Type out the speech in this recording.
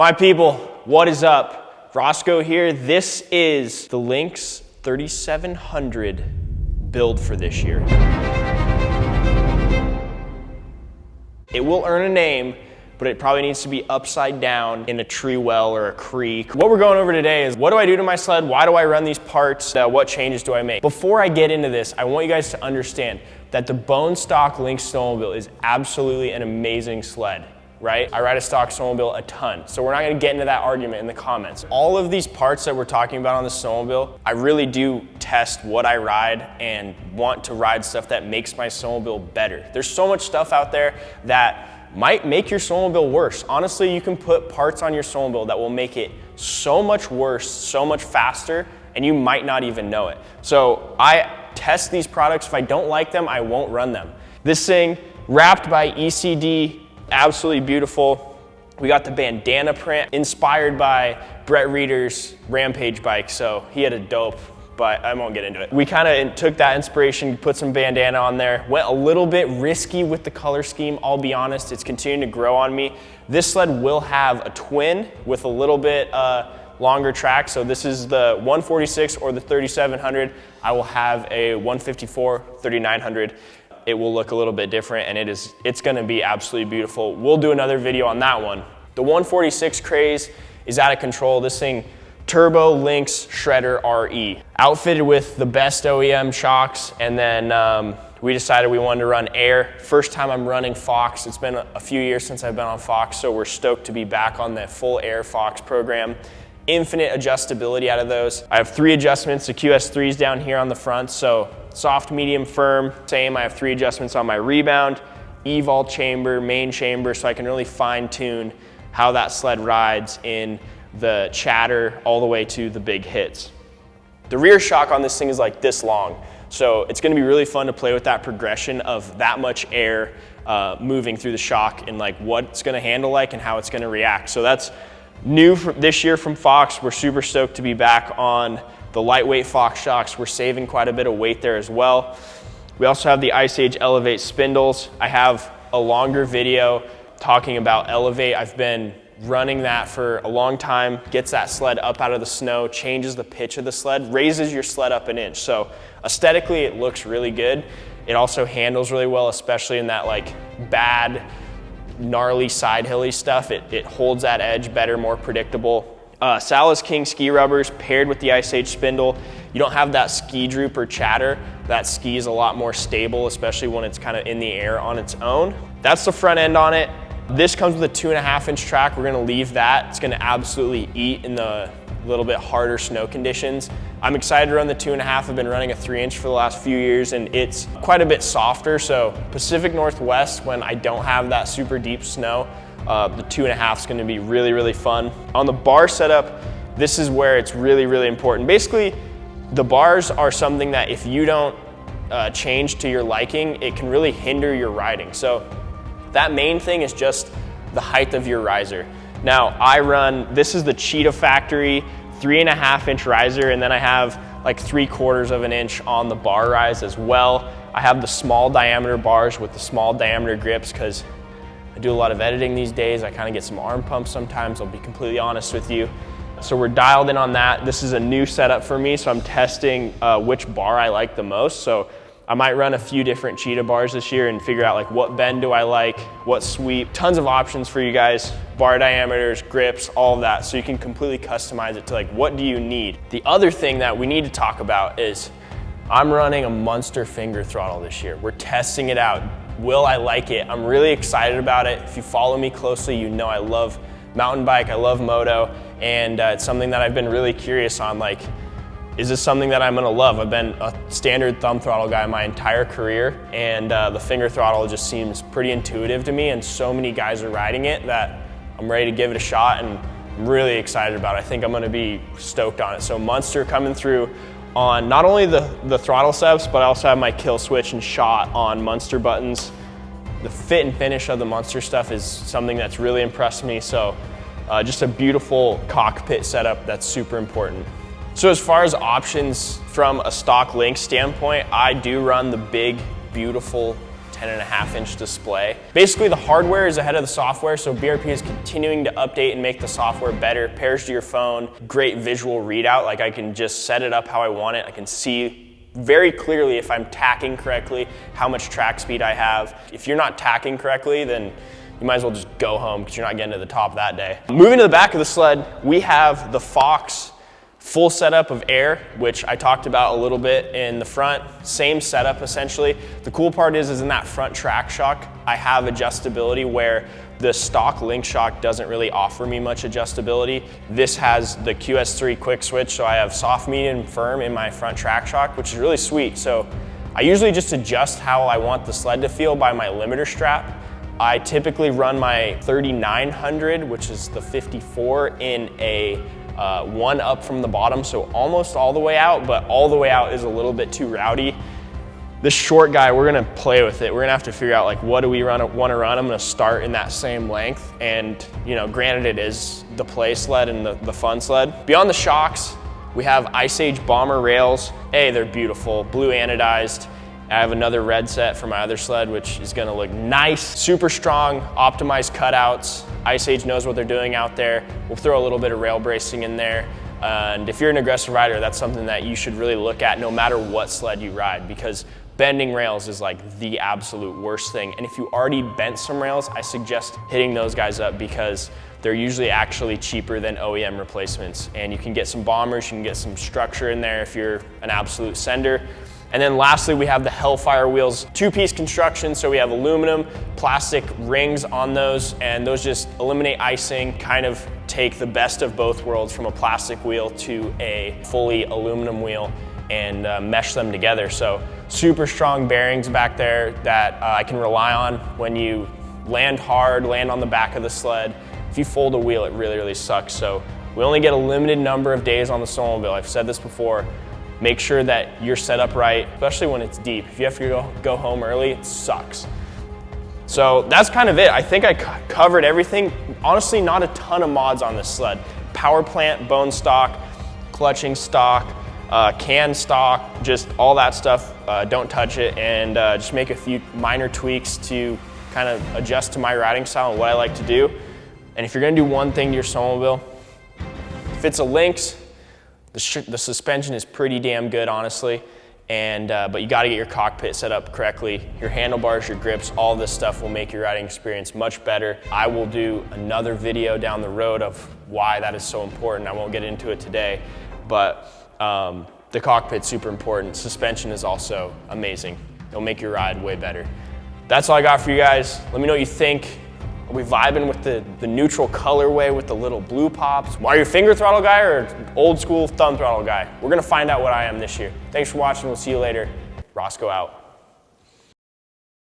My people, what is up? Roscoe here. This is the Lynx 3700 build for this year. It will earn a name, but it probably needs to be upside down in a tree well or a creek. What we're going over today is what do I do to my sled? Why do I run these parts? What changes do I make? Before I get into this, I want you guys to understand that the bone stock Lynx snowmobile is absolutely an amazing sled. Right? I ride a stock snowmobile a ton, so we're not gonna get into that argument in the comments. All of these parts that we're talking about on the snowmobile, I really do test what I ride and want to ride stuff that makes my snowmobile better. There's so much stuff out there that might make your snowmobile worse. Honestly, you can put parts on your snowmobile that will make it so much worse, so much faster, and you might not even know it. So I test these products. If I don't like them, I won't run them. This thing, wrapped by ECD, absolutely beautiful. We got the bandana print inspired by Brett Reeder's Rampage bike, so he had a dope, but I won't get into it. We kind of took that inspiration, put some bandana on there, went a little bit risky with the color scheme. I'll be honest, it's continuing to grow on me. This sled will have a twin with a little bit longer track, so this is the 146 or the 3700. I will have a 154 3900. It will look a little bit different, and it's gonna be absolutely beautiful. We'll do another video on that one. The 146 craze is out of control. This thing, Turbo Lynx Shredder RE. Outfitted with the best OEM shocks, and then we decided we wanted to run air. First time I'm running Fox. It's been a few years since I've been on Fox, so we're stoked to be back on the full air Fox program. Infinite adjustability out of those. I have 3 adjustments, the QS3s down here on the front, so soft, medium, firm. Same, I have 3 adjustments on my rebound, evol chamber, main chamber, so I can really fine tune how that sled rides in the chatter all the way to the big hits. The rear shock on this thing is like this long, so it's gonna be really fun to play with that progression of that much air moving through the shock and like what it's gonna handle like and how it's gonna react. So that's new for this year from Fox. We're super stoked to be back on the lightweight Fox shocks. We're saving quite a bit of weight there as well. We also have the Ice Age Elevate spindles. I have a longer video talking about Elevate. I've been running that for a long time. Gets that sled up out of the snow, changes the pitch of the sled, raises your sled up an inch. So aesthetically, it looks really good. It also handles really well, especially in that like bad, gnarly side hilly stuff. It holds that edge better, more predictable. Salas King ski rubbers paired with the Ice Age spindle. You don't have that ski droop or chatter. That ski is a lot more stable, especially when it's kind of in the air on its own. That's the front end on it. This comes with a 2.5 inch track. We're gonna leave that. It's gonna absolutely eat in the little bit harder snow conditions. I'm excited to run the 2.5. I've been running a 3 inch for the last few years, and it's quite a bit softer. So Pacific Northwest, when I don't have that super deep snow, the 2.5 is gonna be really, really fun. On the bar setup, this is where it's really, really important. Basically, the bars are something that if you don't change to your liking, it can really hinder your riding. So that main thing is just the height of your riser. Now this is the Cheetah Factory 3.5 inch riser, and then I have like 3/4 of an inch on the bar rise as well. I have the small diameter bars with the small diameter grips because I do a lot of editing these days. I kind of get some arm pumps sometimes, I'll be completely honest with you. So we're dialed in on that. This is a new setup for me, so I'm testing which bar I like the most. So I might run a few different Cheetah bars this year and figure out like what bend do I like, what sweep. Tons of options for you guys, bar diameters, grips, all of that. So you can completely customize it to like what do you need. The other thing that we need to talk about is I'm running a Monster finger throttle this year. We're testing it out. Will I like it? I'm really excited about it. If you follow me closely, you know I love mountain bike, I love moto, and it's something that I've been really curious on. Like, is this something that I'm gonna love? I've been a standard thumb throttle guy my entire career, and the finger throttle just seems pretty intuitive to me, and so many guys are riding it that I'm ready to give it a shot, and I'm really excited about it. I think I'm gonna be stoked on it. So Monster coming through on not only the throttle steps, but I also have my kill switch and shot on Monster buttons. The fit and finish of the Monster stuff is something that's really impressed me, so just a beautiful cockpit setup that's super important. So as far as options from a stock Lynx standpoint, I do run the big, beautiful 10.5-inch display. Basically, the hardware is ahead of the software, so BRP is continuing to update and make the software better. Pairs to your phone, great visual readout. Like, I can just set it up how I want it. I can see very clearly if I'm tacking correctly, how much track speed I have. If you're not tacking correctly, then you might as well just go home because you're not getting to the top that day. Moving to the back of the sled, we have the Fox full setup of air, which I talked about a little bit in the front. Same setup essentially. The cool part is in that front track shock, I have adjustability where the stock Lynx shock doesn't really offer me much adjustability. This has the QS3 quick switch, so I have soft, medium, and firm in my front track shock, which is really sweet. So I usually just adjust how I want the sled to feel by my limiter strap. I typically run my 3900, which is the 54, in a one up from the bottom, so almost all the way out, but all the way out is a little bit too rowdy. This short guy, we're gonna play with it. We're gonna have to figure out, like, what do we want to run? I'm gonna start in that same length, and granted it is the play sled and the fun sled. Beyond the shocks, we have Ice Age Bomber rails. Hey, they're beautiful, blue anodized. I have another red set for my other sled, which is gonna look nice. Super strong, optimized cutouts. Ice Age knows what they're doing out there. We'll throw a little bit of rail bracing in there. And if you're an aggressive rider, that's something that you should really look at no matter what sled you ride, because bending rails is like the absolute worst thing. And if you already bent some rails, I suggest hitting those guys up because they're usually actually cheaper than OEM replacements. And you can get some bombers, you can get some structure in there if you're an absolute sender. And then lastly, we have the Hellfire wheels, two-piece construction. So we have aluminum, plastic rings on those, and those just eliminate icing, kind of take the best of both worlds from a plastic wheel to a fully aluminum wheel and mesh them together. So super strong bearings back there that I can rely on when you land hard, land on the back of the sled. If you fold a wheel, it really, really sucks. So we only get a limited number of days on the snowmobile. I've said this before. Make sure that you're set up right, especially when it's deep. If you have to go home early, it sucks. So that's kind of it. I think I covered everything. Honestly, not a ton of mods on this sled. Power plant, bone stock, clutching stock, can stock, just all that stuff. Don't touch it, and just make a few minor tweaks to kind of adjust to my riding style and what I like to do. And if you're gonna do one thing to your snowmobile, if it's a Lynx, the suspension is pretty damn good, honestly, but you gotta get your cockpit set up correctly. Your handlebars, your grips, all this stuff will make your riding experience much better. I will do another video down the road of why that is so important. I won't get into it today, but the cockpit's super important. Suspension is also amazing. It'll make your ride way better. That's all I got for you guys. Let me know what you think. Are we vibing with the neutral colorway with the little blue pops? Are you a finger throttle guy or old school thumb throttle guy? We're gonna find out what I am this year. Thanks for watching, we'll see you later. Roscoe out.